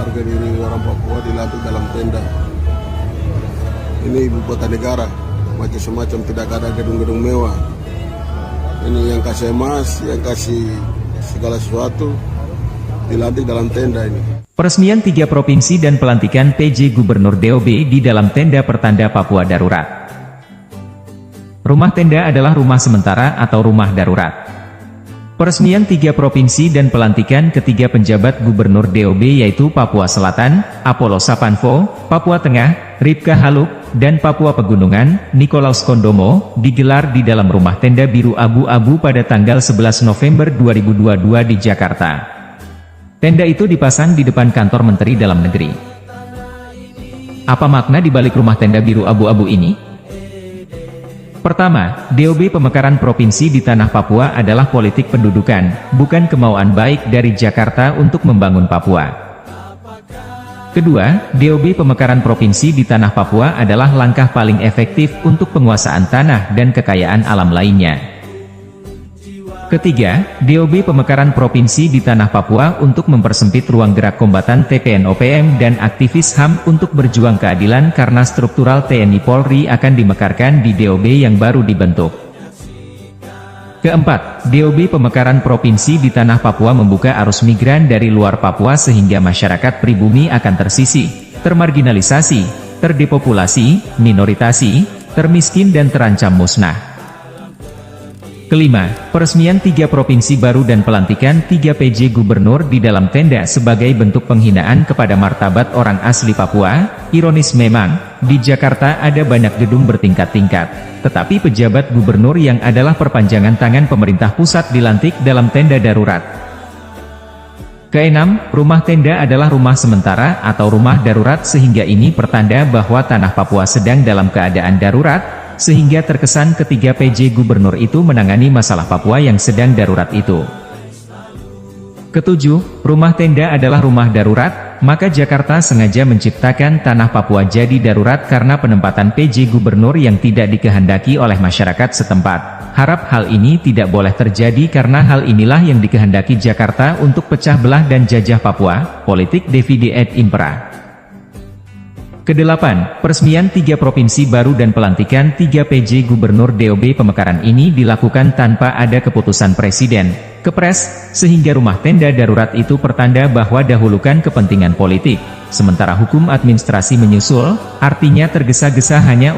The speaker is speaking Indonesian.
Harga diri orang Papua dilatih dalam tenda. Ini ibu kota negara, macam semacam tidak ada gedung-gedung mewah. Ini yang kasih emas, yang kasih segala sesuatu, dilantik dalam tenda ini. Peresmian 3 provinsi dan pelantikan PJ Gubernur DOB di dalam tenda pertanda Papua Darurat. Rumah tenda adalah rumah sementara atau rumah darurat. Peresmian 3 provinsi dan pelantikan ketiga penjabat Gubernur DOB yaitu Papua Selatan, Apollo Sapanvo, Papua Tengah, Ripka Haluk, dan Papua Pegunungan, Nikolaus Kondomo, digelar di dalam rumah tenda biru abu-abu pada tanggal 11 November 2022 di Jakarta. Tenda itu dipasang di depan kantor Menteri Dalam Negeri. Apa makna di balik rumah tenda biru abu-abu ini? Pertama, DOB pemekaran provinsi di tanah Papua adalah politik pendudukan, bukan kemauan baik dari Jakarta untuk membangun Papua. Kedua, DOB pemekaran provinsi di tanah Papua adalah langkah paling efektif untuk penguasaan tanah dan kekayaan alam lainnya. Ketiga, DOB pemekaran provinsi di tanah Papua untuk mempersempit ruang gerak kombatan TPNOPM dan aktivis HAM untuk berjuang keadilan karena struktural TNI Polri akan dimekarkan di DOB yang baru dibentuk. Keempat, DOB pemekaran provinsi di tanah Papua membuka arus migran dari luar Papua sehingga masyarakat pribumi akan tersisih, termarginalisasi, terdepopulasi, minoritasi, termiskin dan terancam musnah. Kelima, peresmian 3 provinsi baru dan pelantikan 3 PJ Gubernur di dalam tenda sebagai bentuk penghinaan kepada martabat orang asli Papua. Ironis memang, di Jakarta ada banyak gedung bertingkat-tingkat, tetapi pejabat gubernur yang adalah perpanjangan tangan pemerintah pusat dilantik dalam tenda darurat. Keenam, rumah tenda adalah rumah sementara atau rumah darurat sehingga ini pertanda bahwa tanah Papua sedang dalam keadaan darurat, sehingga terkesan ketiga PJ Gubernur itu menangani masalah Papua yang sedang darurat itu. Ketujuh, rumah tenda adalah rumah darurat, maka Jakarta sengaja menciptakan tanah Papua jadi darurat karena penempatan PJ Gubernur yang tidak dikehendaki oleh masyarakat setempat. Harap hal ini tidak boleh terjadi karena hal inilah yang dikehendaki Jakarta untuk pecah belah dan jajah Papua, politik divide et impera. Kedelapan, peresmian 3 provinsi baru dan pelantikan 3 PJ Gubernur DOB pemekaran ini dilakukan tanpa ada keputusan Presiden, Kepres, sehingga rumah tenda darurat itu pertanda bahwa dahulukan kepentingan politik, sementara hukum administrasi menyusul, artinya tergesa-gesa hanya